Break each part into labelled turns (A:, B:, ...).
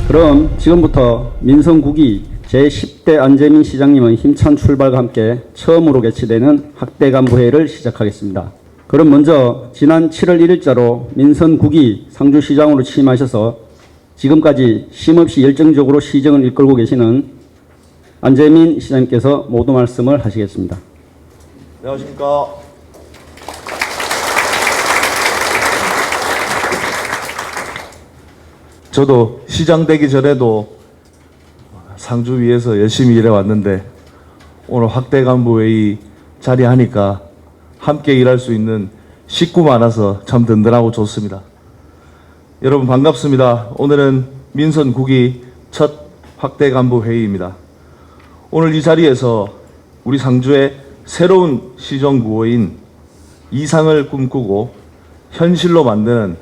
A: 그럼 지금부터 민선국이 제10대 안재민 시장님의 힘찬 출발과 함께 처음으로 개최되는 학대 간부회의를 시작하겠습니다. 그럼 먼저 지난 7월 1일자로 민선국이 상주시장으로 취임하셔서 지금까지 쉼없이 열정적으로 시정을 이끌고 계시는 안재민 시장님께서 모두 말씀을 하시겠습니다.
B: 안녕하십니까. 저도 시장 되기 전에도 상주 위에서 열심히 일해왔는데 오늘 확대 간부회의 자리하니까 함께 일할 수 있는 식구 많아서 참 든든하고 좋습니다. 여러분 반갑습니다. 오늘은 민선국이 첫 확대 간부회의입니다. 오늘 이 자리에서 우리 상주의 새로운 시정구호인 이상을 꿈꾸고 현실로 만드는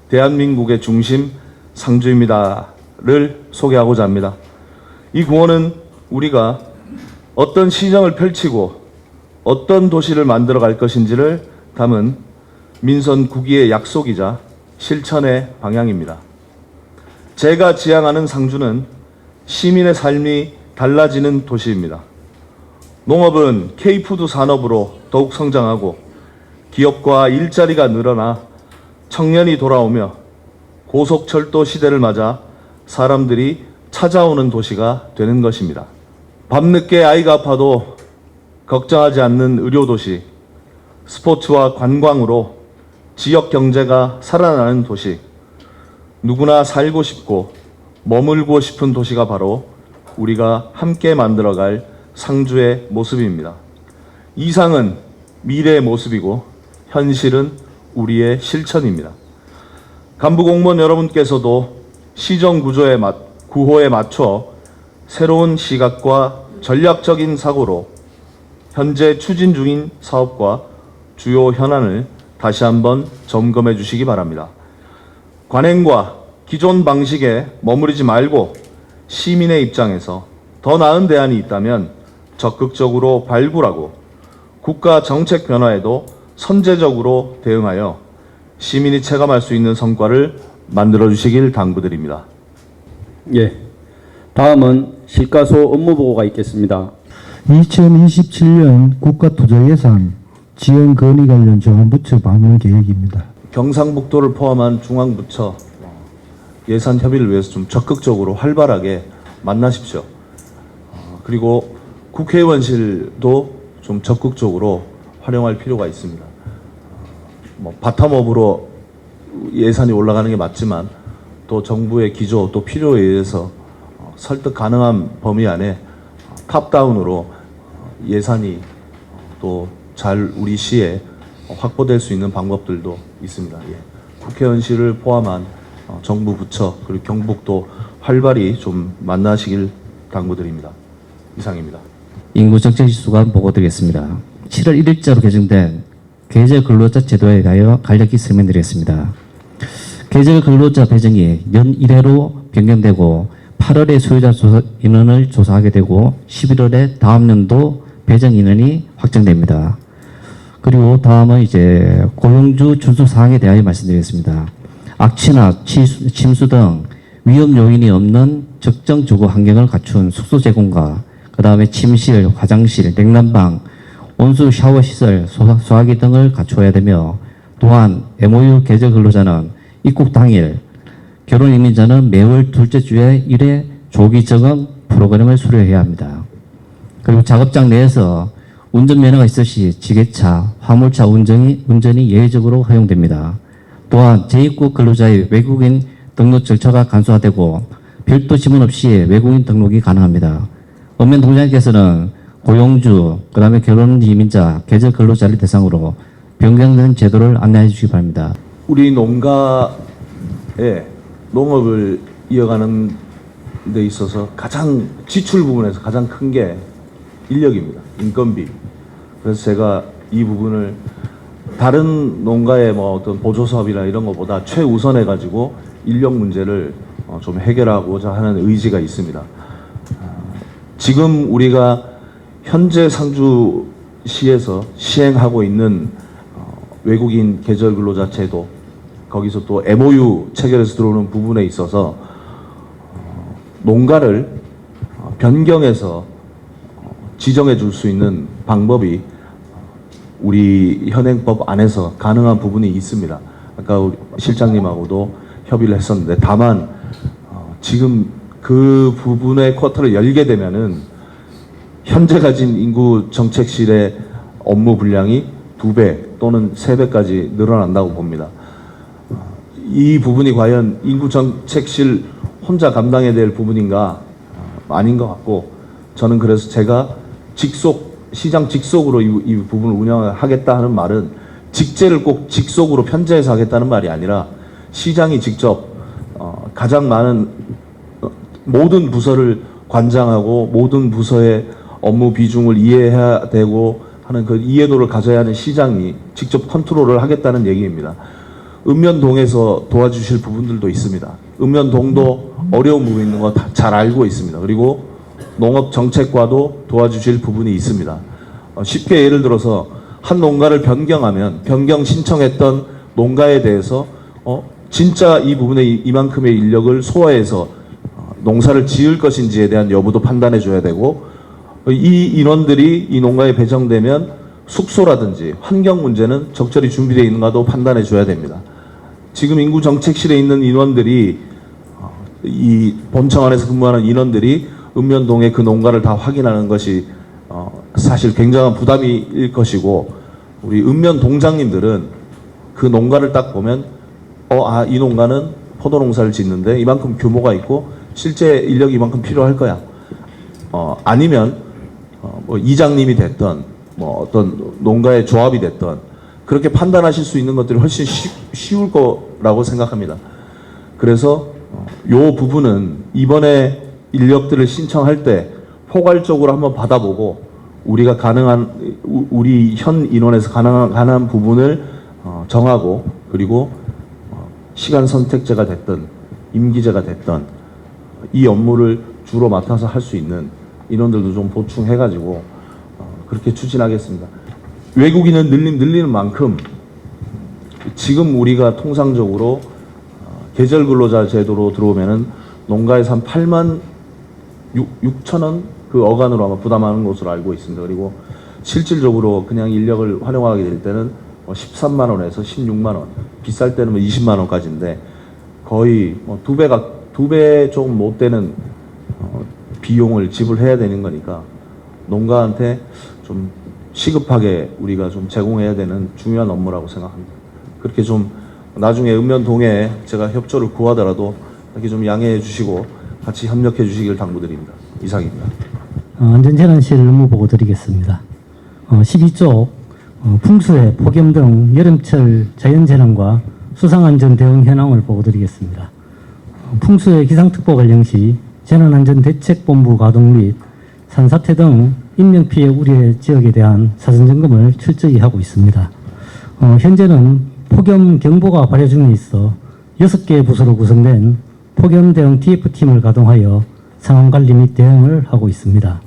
B: 대한민국의 중심 상주입니다를 소개하고자 합니다. 이 구호는 우리가 어떤 시정을 펼치고 어떤 도시를 만들어 갈 것인지를 담은 민선국이의 약속이자 실천의 방향입니다. 제가 지향하는 상주는 시민의 삶이 달라지는 도시입니다. 농업은 K푸드 산업으로 더욱 성장하고 기업과 일자리가 늘어나 청년이 돌아오며 고속철도 시대를 맞아 사람들이 찾아오는 도시가 되는 것입니다. 밤늦게 아이가 아파도 걱정하지 않는 의료도시, 스포츠와 관광으로 지역 경제가 살아나는 도시, 누구나 살고 싶고 머물고 싶은 도시가 바로 우리가 함께 만들어갈 상주의 모습입니다. 이상은 미래의 모습이고 현실은 우리의 실천입니다. 간부 공무원 여러분께서도 시정 구호에 맞춰 새로운 시각과 전략적인 사고로 현재 추진 중인 사업과 주요 현안을 다시 한번 점검해 주시기 바랍니다. 관행과 기존 방식에 머무르지 말고 시민의 입장에서 더 나은 대안이 있다면 적극적으로 발굴하고 국가 정책 변화에도 선제적으로 대응하여 시민이 체감할 수 있는 성과를 만들어 주시길 당부드립니다.
A: 예, 다음은 실가소 업무보고가 있겠습니다.
C: 2027년 국가투자예산 지원 건의 관련 중앙부처 방문 계획입니다.
B: 경상북도를 포함한 중앙부처 예산 협의를 위해서 좀 적극적으로 활발하게 만나십시오. 그리고 국회의원실도 좀 적극적으로 활용할 필요가 있습니다. 바텀업으로 예산이 올라가는 게 맞지만 또 정부의 기조 또 필요에 의해서 설득 가능한 범위 안에 탑다운으로 예산이 또 잘 우리 시에 확보될 수 있는 방법들도 있습니다. 예. 국회의원실을 포함한 정부 부처 그리고 경북도 활발히 좀 만나시길 당부드립니다. 이상입니다.
D: 인구정책지수관 보고드리겠습니다. 7월 1일자로 개정된 계절근로자 제도에 대하여 간략히 설명드리겠습니다. 계절근로자 배정이 연 1회로 변경되고 8월에 소유자 인원을 조사하게 되고 11월에 다음 연도 배정 인원이 확정됩니다. 그리고 다음은 이제 고용주 준수 사항에 대하여 말씀드리겠습니다. 악취나 침수 등 위험 요인이 없는 적정 주거 환경을 갖춘 숙소 제공과 그 다음에 침실, 화장실, 냉난방, 온수 샤워 시설, 소화기 등을 갖추어야 되며 또한 MOU 계절 근로자는 입국 당일, 결혼 이민자는 매월 둘째 주에 1회 조기 적응 프로그램을 수료해야 합니다. 그리고 작업장 내에서 운전면허가 있을 시 지게차, 화물차 운전이 예외적으로 허용됩니다. 또한 재입국 근로자의 외국인 등록 절차가 간소화되고 별도 지문 없이 외국인 등록이 가능합니다. 읍면 동장님께서는 고용주, 그 다음에 결혼 이민자, 계절 근로자를 대상으로 변경된 제도를 안내해 주시기 바랍니다.
B: 우리 농가에 농업을 이어가는 데 있어서 가장 지출 부분에서 가장 큰 게 인력입니다. 인건비. 그래서 제가 이 부분을 다른 농가의 뭐 어떤 보조 사업이나 이런 것보다 최우선해 가지고 인력 문제를 좀 해결하고자 하는 의지가 있습니다. 지금 우리가 현재 상주시에서 시행하고 있는 외국인 계절 근로자 제도, 거기서 또 MOU 체결해서 들어오는 부분에 있어서 농가를 변경해서 지정해 줄 수 있는 방법이 우리 현행법 안에서 가능한 부분이 있습니다. 아까 우리 실장님하고도 협의를 했었는데, 다만 지금 그 부분의 쿼터를 열게 되면은 현재 가진 인구 정책실의 업무 분량이 2배 또는 3배까지 늘어난다고 봅니다. 이 부분이 과연 인구 정책실 혼자 감당해야 될 부분인가? 아닌 것 같고, 저는 그래서 제가 시장 직속으로 이 부분을 운영하겠다 하는 말은 직제를 꼭 직속으로 편제해서 하겠다는 말이 아니라 시장이 직접 가장 많은 모든 부서를 관장하고 모든 부서의 업무 비중을 이해해야 되고 하는 그 이해도를 가져야 하는 시장이 직접 컨트롤을 하겠다는 얘기입니다. 읍면동에서 도와주실 부분들도 있습니다. 읍면동도 어려운 부분이 있는 거 잘 알고 있습니다. 그리고 농업정책과도 도와주실 부분이 있습니다. 쉽게 예를 들어서 한 농가를 변경하면 변경 신청했던 농가에 대해서 진짜 이 부분에 이만큼의 인력을 소화해서 농사를 지을 것인지에 대한 여부도 판단해 줘야 되고, 이 인원들이 이 농가에 배정되면 숙소라든지 환경 문제는 적절히 준비되어 있는가도 판단해 줘야 됩니다. 지금 인구정책실에 있는 인원들이 이 본청 안에서 근무하는 인원들이 읍면동의 그 농가를 다 확인하는 것이 사실 굉장한 부담일 것이고, 우리 읍면 동장님들은 그 농가를 딱 보면 이 농가는 포도 농사를 짓는데 이만큼 규모가 있고 실제 인력이 이만큼 필요할 거야. 아니면 뭐 이장님이 됐던 뭐 어떤 농가의 조합이 됐던 그렇게 판단하실 수 있는 것들이 훨씬 쉬울 거라고 생각합니다. 그래서 요 부분은 이번에 인력들을 신청할 때 포괄적으로 한번 받아보고 우리가 우리 현 인원에서 가능한 부분을 정하고, 그리고 시간 선택제가 됐든 임기제가 됐든 이 업무를 주로 맡아서 할 수 있는 인원들도 좀 보충해가지고 그렇게 추진하겠습니다. 외국인은 늘리는 만큼 지금 우리가 통상적으로 계절 근로자 제도로 들어오면은 농가에서 한 8만 6천 원 그 어간으로 아마 부담하는 것으로 알고 있습니다. 그리고 실질적으로 그냥 인력을 활용하게 될 때는 13만 원에서 16만 원, 비쌀 때는 20만 원까지인데 거의 2배 조금 못 되는 비용을 지불해야 되는 거니까 농가한테 좀 시급하게 우리가 좀 제공해야 되는 중요한 업무라고 생각합니다. 그렇게 좀 나중에 읍면동에 제가 협조를 구하더라도 이렇게 좀 양해해 주시고 같이 협력해 주시길 당부드립니다. 이상입니다.
E: 안전재난실 업무 보고 드리겠습니다. 12조 풍수해, 폭염 등 여름철 자연재난과 수상안전 대응 현황을 보고 드리겠습니다. 풍수해 기상특보 발령 시 재난안전대책본부 가동 및 산사태 등 인명피해 우려 지역에 대한 사전점검을 철저히 하고 있습니다. 현재는 폭염 경보가 발효 중에 있어 6개 부서로 구성된 폭염 대응 TF팀을 가동하여 상황 관리 및 대응을 하고 있습니다.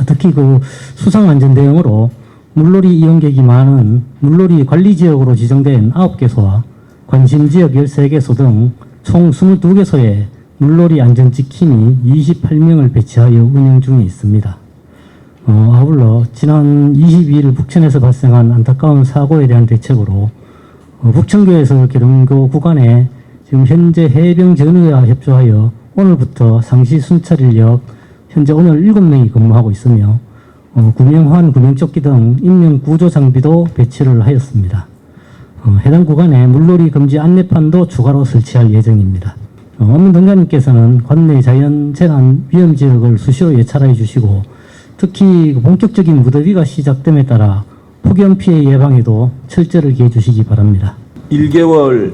E: 특히 그 수상안전 대응으로 물놀이 이용객이 많은 물놀이 관리지역으로 지정된 9개소와 관심지역 13개소 등 총 22개소에 물놀이 안전지킴이 28명을 배치하여 운영 중에 있습니다. 아울러 지난 22일 북천에서 발생한 안타까운 사고에 대한 대책으로 북천교에서 계룡교 구간에 지금 현재 해병전의와 협조하여 오늘부터 상시 순찰인력 현재 오늘 7명이 근무하고 있으며 구명환, 구명조끼 등 인명 구조 장비도 배치를 하였습니다. 해당 구간에 물놀이 금지 안내판도 추가로 설치할 예정입니다. 업무 등장님께서는 관내 자연재난 위험 지역을 수시로 예찰해 주시고 특히 본격적인 무더위가 시작됨에 따라 폭염 피해 예방에도 철저를 기해 주시기 바랍니다.
B: 1개월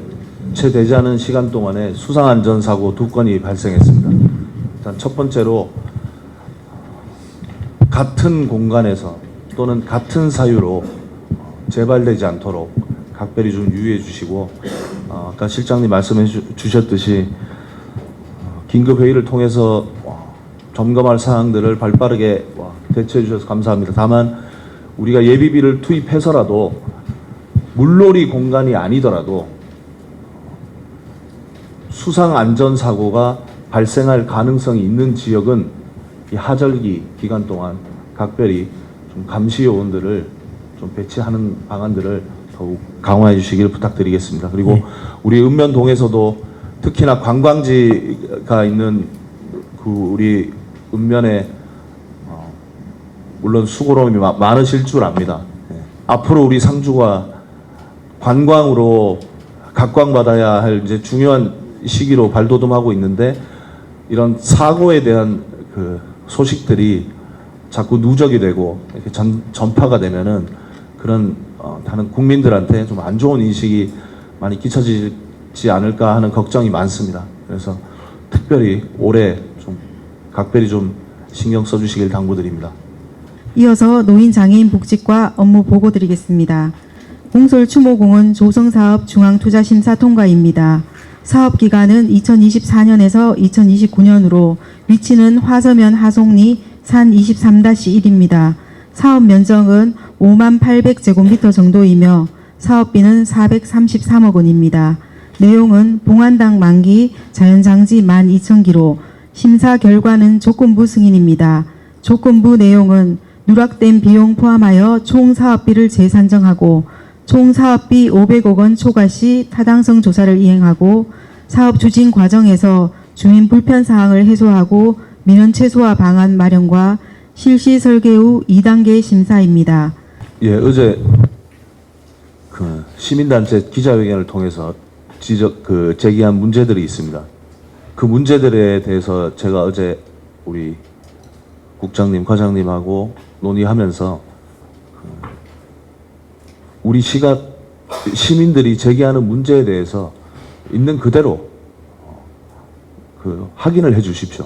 B: 채 되지 않은 시간 동안에 수상안전사고 2건이 발생했습니다. 일단 첫 번째로 같은 공간에서 또는 같은 사유로 재발되지 않도록 각별히 좀 유의해 주시고, 아까 실장님 말씀해 주셨듯이 긴급회의를 통해서 점검할 사항들을 발빠르게 대처해 주셔서 감사합니다. 다만 우리가 예비비를 투입해서라도 물놀이 공간이 아니더라도 수상안전사고가 발생할 가능성이 있는 지역은 이 하절기 기간 동안 각별히 좀 감시 요원들을 좀 배치하는 방안들을 더욱 강화해 주시길 부탁드리겠습니다. 그리고 우리 읍면동에서도 특히나 관광지가 있는 그 우리 읍면에 물론 수고로움이 많으실 줄 압니다. 앞으로 우리 상주가 관광으로 각광받아야 할 이제 중요한 시기로 발돋움하고 있는데 이런 사고에 대한 그 소식들이 자꾸 누적이 되고 이렇게 전파가 되면은 그런 다른 국민들한테 좀 안 좋은 인식이 많이 끼쳐지지 않을까 하는 걱정이 많습니다. 그래서 특별히 올해 좀 각별히 좀 신경 써주시길 당부드립니다.
F: 이어서 노인장애인 복지과 업무 보고 드리겠습니다. 공솔 추모공원 조성사업 중앙투자심사 통과입니다. 사업 기간은 2024년에서 2029년으로 위치는 화서면 하송리 산 23-1입니다. 사업 면적은 58,000제곱미터 정도이며 사업비는 433억 원입니다. 내용은 봉안당 만기 자연장지 12,000기로 심사 결과는 조건부 승인입니다. 조건부 내용은 누락된 비용 포함하여 총 사업비를 재산정하고 총 사업비 500억 원 초과 시 타당성 조사를 이행하고 사업 추진 과정에서 주민 불편 사항을 해소하고 민원 최소화 방안 마련과 실시 설계 후 2단계 심사입니다.
B: 예, 어제 그 시민단체 기자회견을 통해서 제기한 문제들이 있습니다. 그 문제들에 대해서 제가 어제 우리 국장님, 과장님하고 논의하면서 우리 시가 시민들이 제기하는 문제에 대해서 있는 그대로 확인을 해주십시오.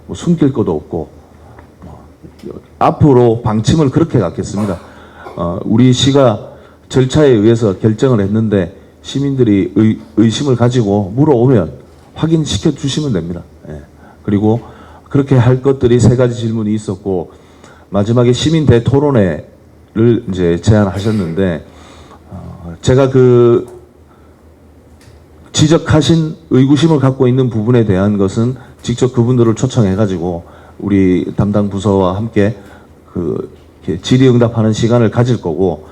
B: 뭐 숨길 것도 없고 앞으로 방침을 그렇게 갖겠습니다. 우리 시가 절차에 의해서 결정을 했는데 시민들이 의심을 가지고 물어오면 확인시켜 주시면 됩니다. 그리고 그렇게 할 것들이 3가지 질문이 있었고 마지막에 시민 대토론회를 이제 제안하셨는데 제가 그 지적하신 의구심을 갖고 있는 부분에 대한 것은 직접 그분들을 초청해가지고 우리 담당 부서와 함께 이렇게 질의응답하는 시간을 가질 거고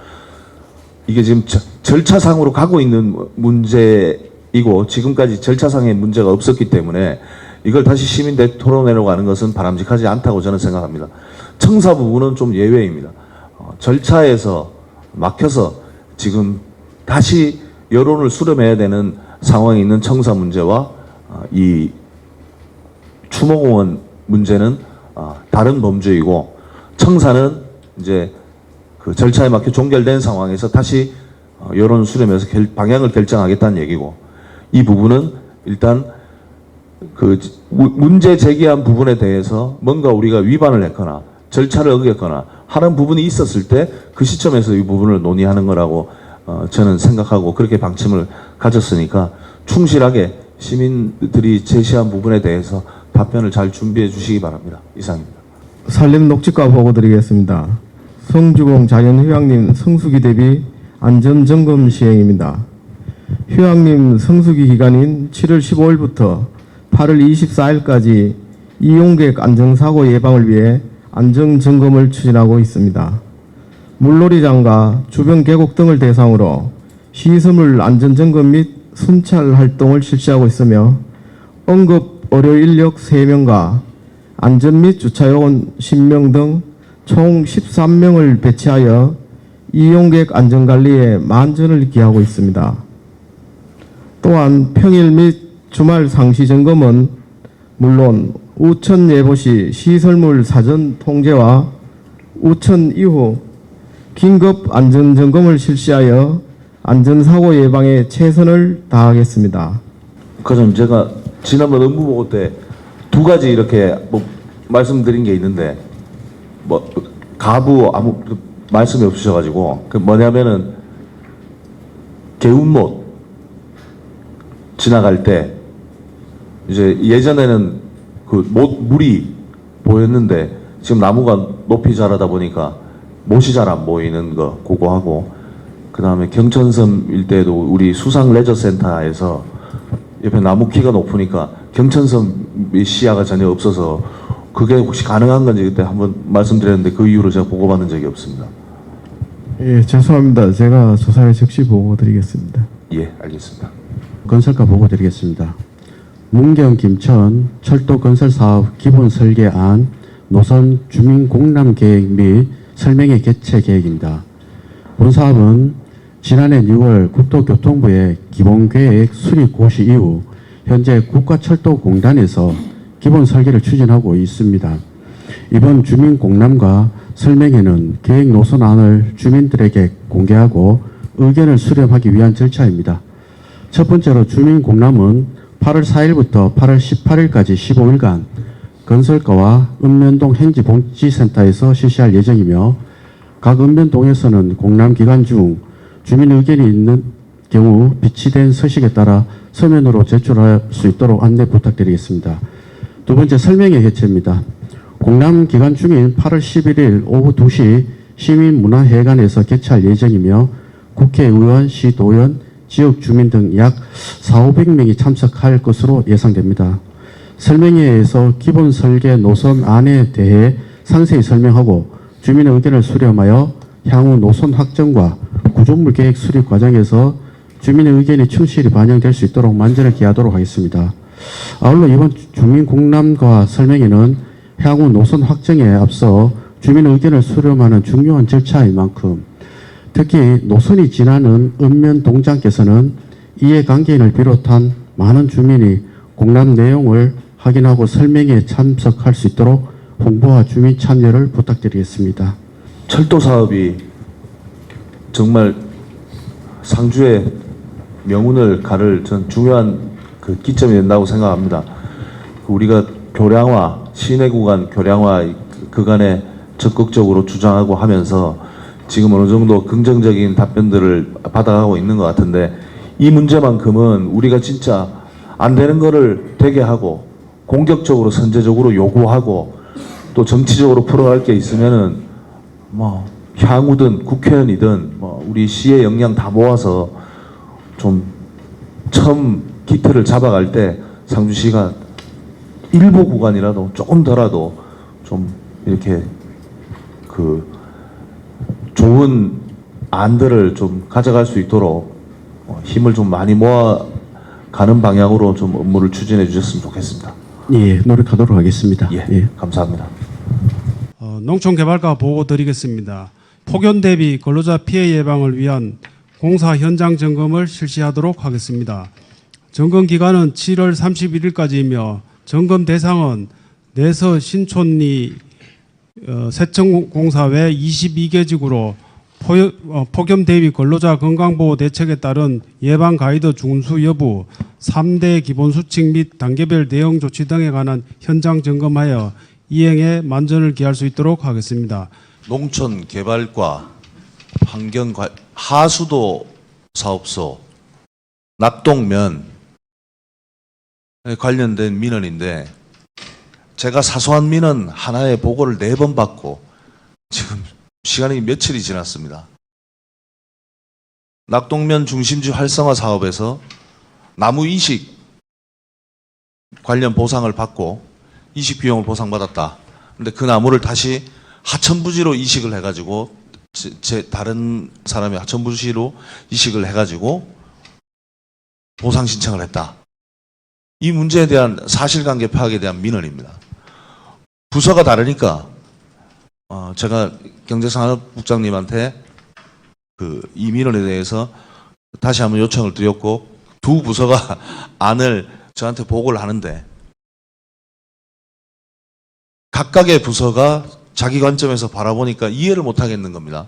B: 이게 지금 절차상으로 가고 있는 문제이고 지금까지 절차상의 문제가 없었기 때문에 이걸 다시 시민 대토론회로 가는 것은 바람직하지 않다고 저는 생각합니다. 청사 부분은 좀 예외입니다. 절차에서 막혀서 지금 다시 여론을 수렴해야 되는 상황에 있는 청사 문제와 이 추모공원 문제는 다른 범주이고 청사는 이제 그 절차에 막혀 종결된 상황에서 다시 여론 수렴해서 방향을 결정하겠다는 얘기고 이 부분은 일단 그 문제 제기한 부분에 대해서 뭔가 우리가 위반을 했거나 절차를 어겼거나 하는 부분이 있었을 때 그 시점에서 이 부분을 논의하는 거라고 저는 생각하고 그렇게 방침을 가졌으니까 충실하게 시민들이 제시한 부분에 대해서 답변을 잘 준비해 주시기 바랍니다. 이상입니다.
C: 산림 녹지과 보고 드리겠습니다. 성주공 자연휴양림 성수기 대비 안전점검 시행입니다. 휴양림 성수기 기간인 7월 15일부터 8월 24일까지 이용객 안전사고 예방을 위해 안전점검을 추진하고 있습니다. 물놀이장과 주변 계곡 등을 대상으로 시설물 안전점검 및 순찰 활동을 실시하고 있으며 응급 의료 인력 3명과 안전 및 주차요원 10명 등 총 13명을 배치하여 이용객 안전관리에 만전을 기하고 있습니다. 또한 평일 및 주말 상시 점검은 물론 우천 예보 시 시설물 사전 통제와 우천 이후 긴급 안전점검을 실시하여 안전사고 예방에 최선을 다하겠습니다.
B: 과장님, 제가 지난번 업무보고 때 2가지 이렇게 뭐 말씀드린 게 있는데 뭐 가부 아무 말씀이 없으셔가지고 그 뭐냐면은 개운못 지나갈 때 이제 예전에는 그 물이 보였는데 지금 나무가 높이 자라다 보니까 못이 잘 안 보이는 거 그거 하고 그 다음에 경천섬 일대도 우리 수상 레저센터에서 옆에 나무 키가 높으니까 경천섬 시야가 전혀 없어서 그게 혹시 가능한 건지 그때 한번 말씀드렸는데 그 이후로 제가 보고받은 적이 없습니다.
C: 예, 죄송합니다. 제가 조사에 즉시 보고 드리겠습니다.
B: 예, 알겠습니다.
C: 건설과 보고 드리겠습니다. 문경 김천 철도 건설 사업 기본 설계안 노선 주민 공람 계획 및 설명회 개최 계획입니다. 본 사업은 지난해 6월 국토교통부의 기본 계획 수립 고시 이후 현재 국가철도공단에서 기본 설계를 추진하고 있습니다. 이번 주민 공람과 설명회는 계획 노선안을 주민들에게 공개하고 의견을 수렴하기 위한 절차입니다. 첫 번째로 주민 공람은 8월 4일부터 8월 18일까지 15일간 건설과와 읍면동 행지복지센터에서 실시할 예정이며 각 읍면동에서는 공람 기간 중 주민 의견이 있는 경우 비치된 서식에 따라 서면으로 제출할 수 있도록 안내 부탁드리겠습니다. 두 번째 설명회 개최입니다. 공람 기간 중인 8월 11일 오후 2시 시민문화회관에서 개최할 예정이며 국회의원, 시도연, 지역 주민 등 약 4,500명이 참석할 것으로 예상됩니다. 설명회에서 기본 설계 노선안에 대해 상세히 설명하고 주민의 의견을 수렴하여 향후 노선 확정과 구조물 계획 수립 과정에서 주민의 의견이 충실히 반영될 수 있도록 만전을 기하도록 하겠습니다. 아울러 이번 주민 공람과 설명회는 향후 노선 확정에 앞서 주민의 의견을 수렴하는 중요한 절차인 만큼 특히 노선이 지나는 읍면 동장께서는 이해관계인을 비롯한 많은 주민이 공람 내용을 확인하고 설명회에 참석할 수 있도록 홍보와 주민 참여를 부탁드리겠습니다.
B: 철도 사업이 정말 상주의 명운을 가를 전 중요한 그 기점이 된다고 생각합니다. 우리가 교량화, 시내 구간 교량화 그간에 적극적으로 주장하고 하면서 지금 어느 정도 긍정적인 답변들을 받아가고 있는 것 같은데 이 문제만큼은 우리가 진짜 안 되는 거를 되게 하고 공격적으로 선제적으로 요구하고 또 정치적으로 풀어갈 게 있으면은 뭐 향후든 국회의원이든 뭐 우리 시의 역량 다 모아서 좀 처음 기틀을 잡아갈 때 상주시가 일부 구간이라도 조금 더라도 좀 이렇게 그 좋은 안들을 좀 가져갈 수 있도록 힘을 좀 많이 모아 가는 방향으로 좀 업무를 추진해 주셨으면 좋겠습니다.
C: 예, 노력하도록 하겠습니다.
B: 예. 감사합니다.
G: 농촌개발과 보고 드리겠습니다. 폭염 대비 근로자 피해 예방을 위한 공사 현장 점검을 실시하도록 하겠습니다. 점검 기간은 7월 31일까지이며 점검 대상은 내서 신촌리 세청공사 외 22개직으로 폭염 대비 근로자 건강보호 대책에 따른 예방 가이드 준수 여부, 3대 기본수칙 및 단계별 대응 조치 등에 관한 현장 점검하여 이행에 만전을 기할 수 있도록 하겠습니다.
B: 농촌개발과 하수도 사업소 낙동면 관련된 민원인데 제가 사소한 민원 하나에 보고를 4번 받고 지금 시간이 며칠이 지났습니다. 낙동면 중심지 활성화 사업에서 나무 이식 관련 보상을 받고 이식 비용을 보상받았다. 근데 그 나무를 다시 하천부지로 이식을 해가지고 다른 사람이 하천부지로 이식을 해가지고 보상 신청을 했다. 이 문제에 대한 사실관계 파악에 대한 민원입니다. 부서가 다르니까 제가 경제산업국장님한테 이 민원에 대해서 다시 한번 요청을 드렸고 두 부서가 안을 저한테 보고를 하는데 각각의 부서가 자기 관점에서 바라보니까 이해를 못 하겠는 겁니다.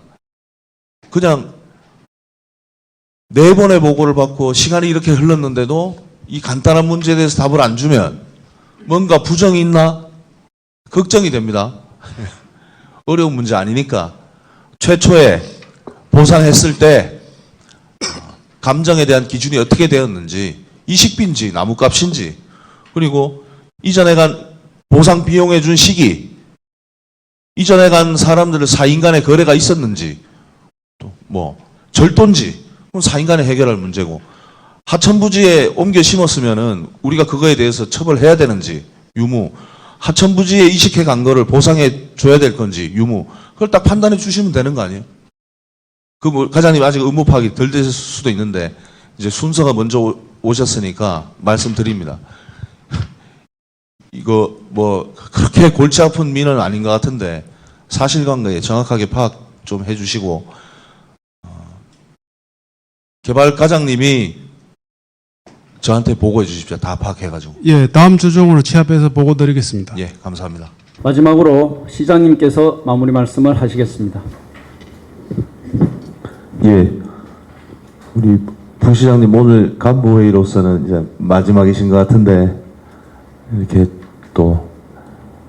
B: 그냥 4번의 보고를 받고 시간이 이렇게 흘렀는데도 이 간단한 문제에 대해서 답을 안 주면 뭔가 부정이 있나 걱정이 됩니다. 어려운 문제 아니니까 최초에 보상했을 때 감정에 대한 기준이 어떻게 되었는지 이식비인지 나무값인지 그리고 이전에 간 보상 비용해 준 시기 이전에 간 사람들 사인 간의 거래가 있었는지 또 뭐 절도인지 그건 사인 간에 해결할 문제고 하천부지에 옮겨 심었으면은 우리가 그거에 대해서 처벌해야 되는지 유무, 하천부지에 이식해 간 거를 보상해 줘야 될 건지 유무, 그걸 딱 판단해 주시면 되는 거 아니에요? 과장님 아직 의무 파악이 덜 됐을 수도 있는데 이제 순서가 먼저 오셨으니까 말씀드립니다. 이거 뭐 그렇게 골치 아픈 민은 아닌 것 같은데 사실관계에 정확하게 파악 좀 해주시고, 개발 과장님이 저한테 보고해 주십시오. 다 파악해가지고.
G: 예, 다음 주중으로 취합해서 보고 드리겠습니다.
B: 예, 감사합니다.
A: 마지막으로 시장님께서 마무리 말씀을 하시겠습니다.
B: 예, 우리 부시장님 오늘 간부회의로서는 이제 마지막이신 것 같은데 이렇게 또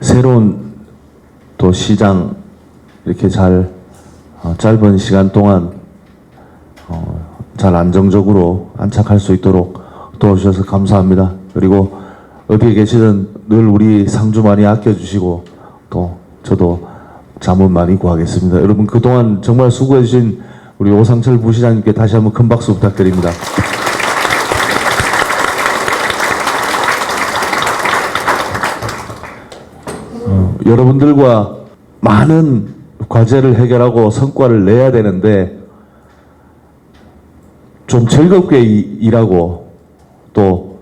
B: 새로운 또 시장 이렇게 잘 짧은 시간 동안 잘 안정적으로 안착할 수 있도록 도와주셔서 감사합니다. 그리고 어디에 계시든 늘 우리 상주 많이 아껴주시고 또 저도 자문 많이 구하겠습니다. 여러분 그동안 정말 수고해주신 우리 오상철 부시장님께 다시 한번 큰 박수 부탁드립니다. 여러분들과 많은 과제를 해결하고 성과를 내야 되는데 좀 즐겁게 일하고 또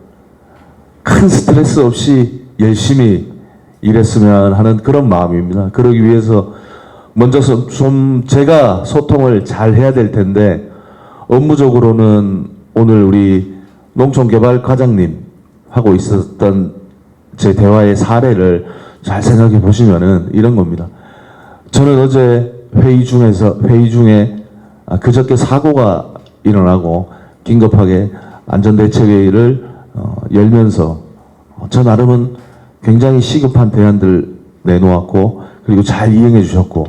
B: 큰 스트레스 없이 열심히 일했으면 하는 그런 마음입니다. 그러기 위해서 먼저 좀 제가 소통을 잘 해야 될 텐데 업무적으로는 오늘 우리 농촌개발 과장님 하고 있었던 제 대화의 사례를 잘 생각해 보시면은 이런 겁니다. 저는 어제 회의 중에 그저께 사고가 일어나고 긴급하게 안전대책회의를 열면서 저 나름은 굉장히 시급한 대안들 내놓았고 그리고 잘 이행해 주셨고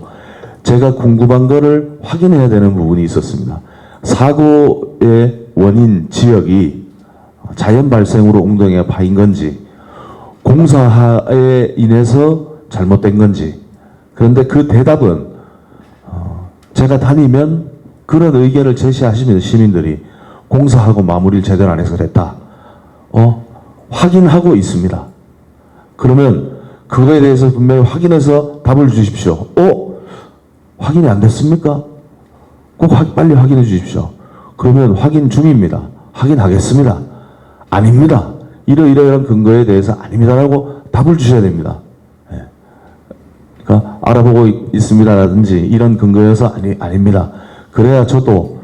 B: 제가 궁금한 거를 확인해야 되는 부분이 있었습니다. 사고의 원인 지역이 자연 발생으로 웅덩이가 파인 건지 공사에 인해서 잘못된 건지, 그런데 그 대답은 제가 다니면 그런 의견을 제시하시면 시민들이 공사하고 마무리를 제대로 안 해서 그랬다. 확인하고 있습니다. 그러면 그거에 대해서 분명히 확인해서 답을 주십시오. 확인이 안 됐습니까? 꼭 빨리 확인해 주십시오. 그러면 확인 중입니다. 확인하겠습니다. 아닙니다. 이러이러한 근거에 대해서 아닙니다라고 답을 주셔야 됩니다. 예. 그러니까 알아보고 있습니다라든지 이런 근거여서 아닙니다. 그래야 저도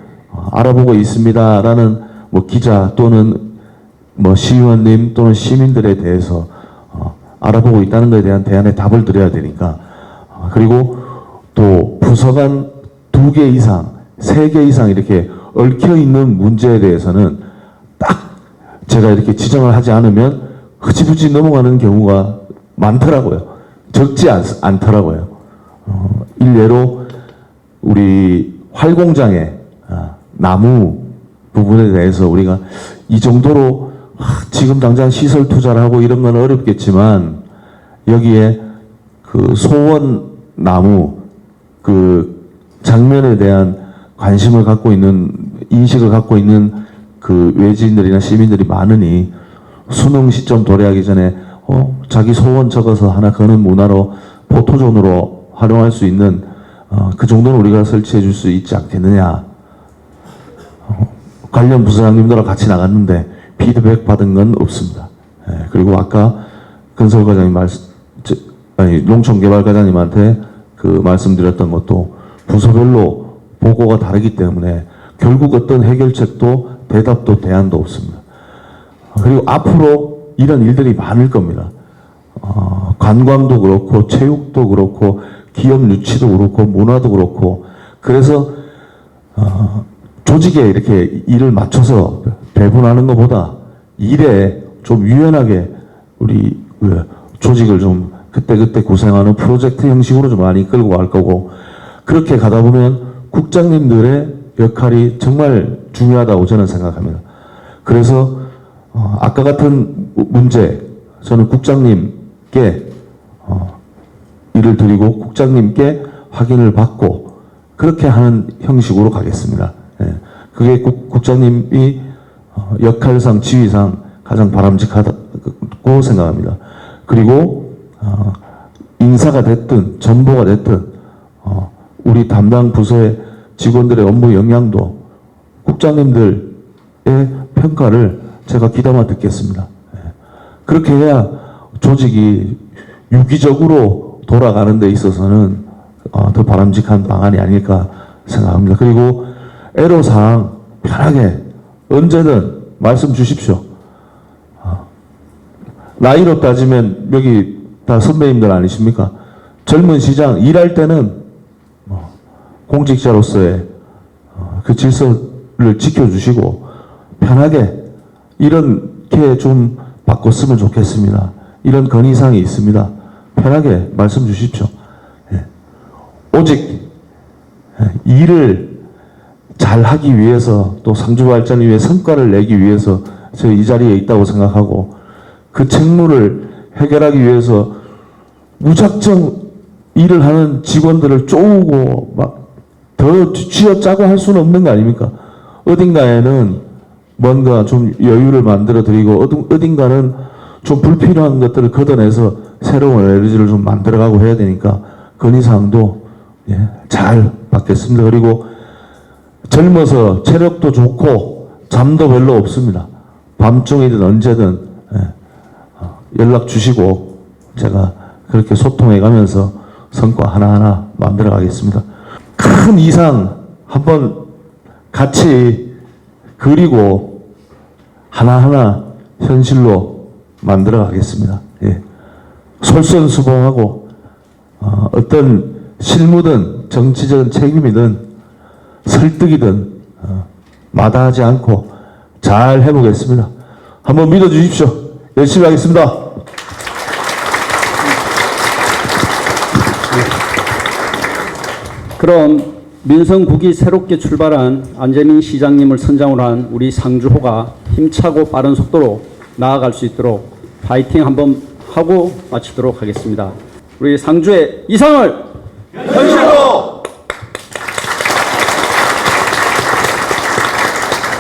B: 알아보고 있습니다라는 뭐 기자 또는 뭐 시의원님 또는 시민들에 대해서 알아보고 있다는 것에 대한 대안에 답을 드려야 되니까, 그리고 또 부서간 2개 이상, 3개 이상 이렇게 얽혀 있는 문제에 대해서는 딱 제가 이렇게 지정을 하지 않으면 흐지부지 넘어가는 경우가 많더라고요. 적지 않더라고요. 일례로 우리 활공장의 나무 부분에 대해서 우리가 이 정도로 지금 당장 시설 투자를 하고 이런 건 어렵겠지만 여기에 그 소원 나무 그 장면에 대한 관심을 갖고 있는, 인식을 갖고 있는 그 외지인들이나 시민들이 많으니 수능 시점 도래하기 전에 자기 소원 적어서 하나 거는 문화로 포토존으로 활용할 수 있는 그 정도는 우리가 설치해 줄 수 있지 않겠느냐. 관련 부서장님들과 같이 나갔는데 피드백 받은 건 없습니다. 그리고 아까 건설과장님 농촌개발과장님한테 그 말씀드렸던 것도 부서별로 보고가 다르기 때문에 결국 어떤 해결책도 대답도 대안도 없습니다. 그리고 앞으로 이런 일들이 많을 겁니다. 관광도 그렇고 체육도 그렇고 기업 유치도 그렇고 문화도 그렇고, 그래서 조직에 이렇게 일을 맞춰서 배분하는 것보다 일에 좀 유연하게 우리 조직을 좀 그때그때 구성하는 프로젝트 형식으로 좀 많이 끌고 갈 거고, 그렇게 가다 보면 국장님들의 역할이 정말 중요하다고 저는 생각합니다. 그래서 아까 같은 문제 저는 국장님께 일을 드리고 국장님께 확인을 받고 그렇게 하는 형식으로 가겠습니다. 그게 국장님이 역할상 지위상 가장 바람직하다고 생각합니다. 그리고 인사가 됐든 전보가 됐든 우리 담당 부서의 직원들의 업무 역량도 국장님들의 평가를 제가 귀담아 듣겠습니다. 그렇게 해야 조직이 유기적으로 돌아가는 데 있어서는 더 바람직한 방안이 아닐까 생각합니다. 그리고 애로사항 편하게 언제든 말씀 주십시오. 나이로 따지면 여기 다 선배님들 아니십니까? 젊은 시장 일할 때는 공직자로서의 그 질서를 지켜주시고 편하게 이렇게 좀 바꿨으면 좋겠습니다. 이런 건의사항이 있습니다. 편하게 말씀 주십시오. 오직 일을 잘 하기 위해서 또 상주 발전을 위해 성과를 내기 위해서 저희 이 자리에 있다고 생각하고 그 책무를 해결하기 위해서 무작정 일을 하는 직원들을 쪼우고 막 더 쥐어짜고 할 수는 없는 거 아닙니까? 어딘가에는 뭔가 좀 여유를 만들어 드리고 어딘가는 좀 불필요한 것들을 걷어내서 새로운 에너지를 좀 만들어가고 해야 되니까 건의사항도 잘 받겠습니다. 그리고 젊어서 체력도 좋고 잠도 별로 없습니다. 밤중이든 언제든 연락 주시고 제가 그렇게 소통해 가면서 성과 하나하나 만들어 가겠습니다. 큰 이상 한번 같이 그리고 하나하나 현실로 만들어 가겠습니다. 솔선수범하고 어떤 실무든 정치적인 책임이든 설득이든 마다하지 않고 잘 해보겠습니다. 한번 믿어주십시오. 열심히 하겠습니다.
A: 그럼 민성국이 새롭게 출발한 안재민 시장님을 선장으로 한 우리 상주호가 힘차고 빠른 속도로 나아갈 수 있도록 파이팅 한번 하고 마치도록 하겠습니다. 우리 상주의 이상을 현실로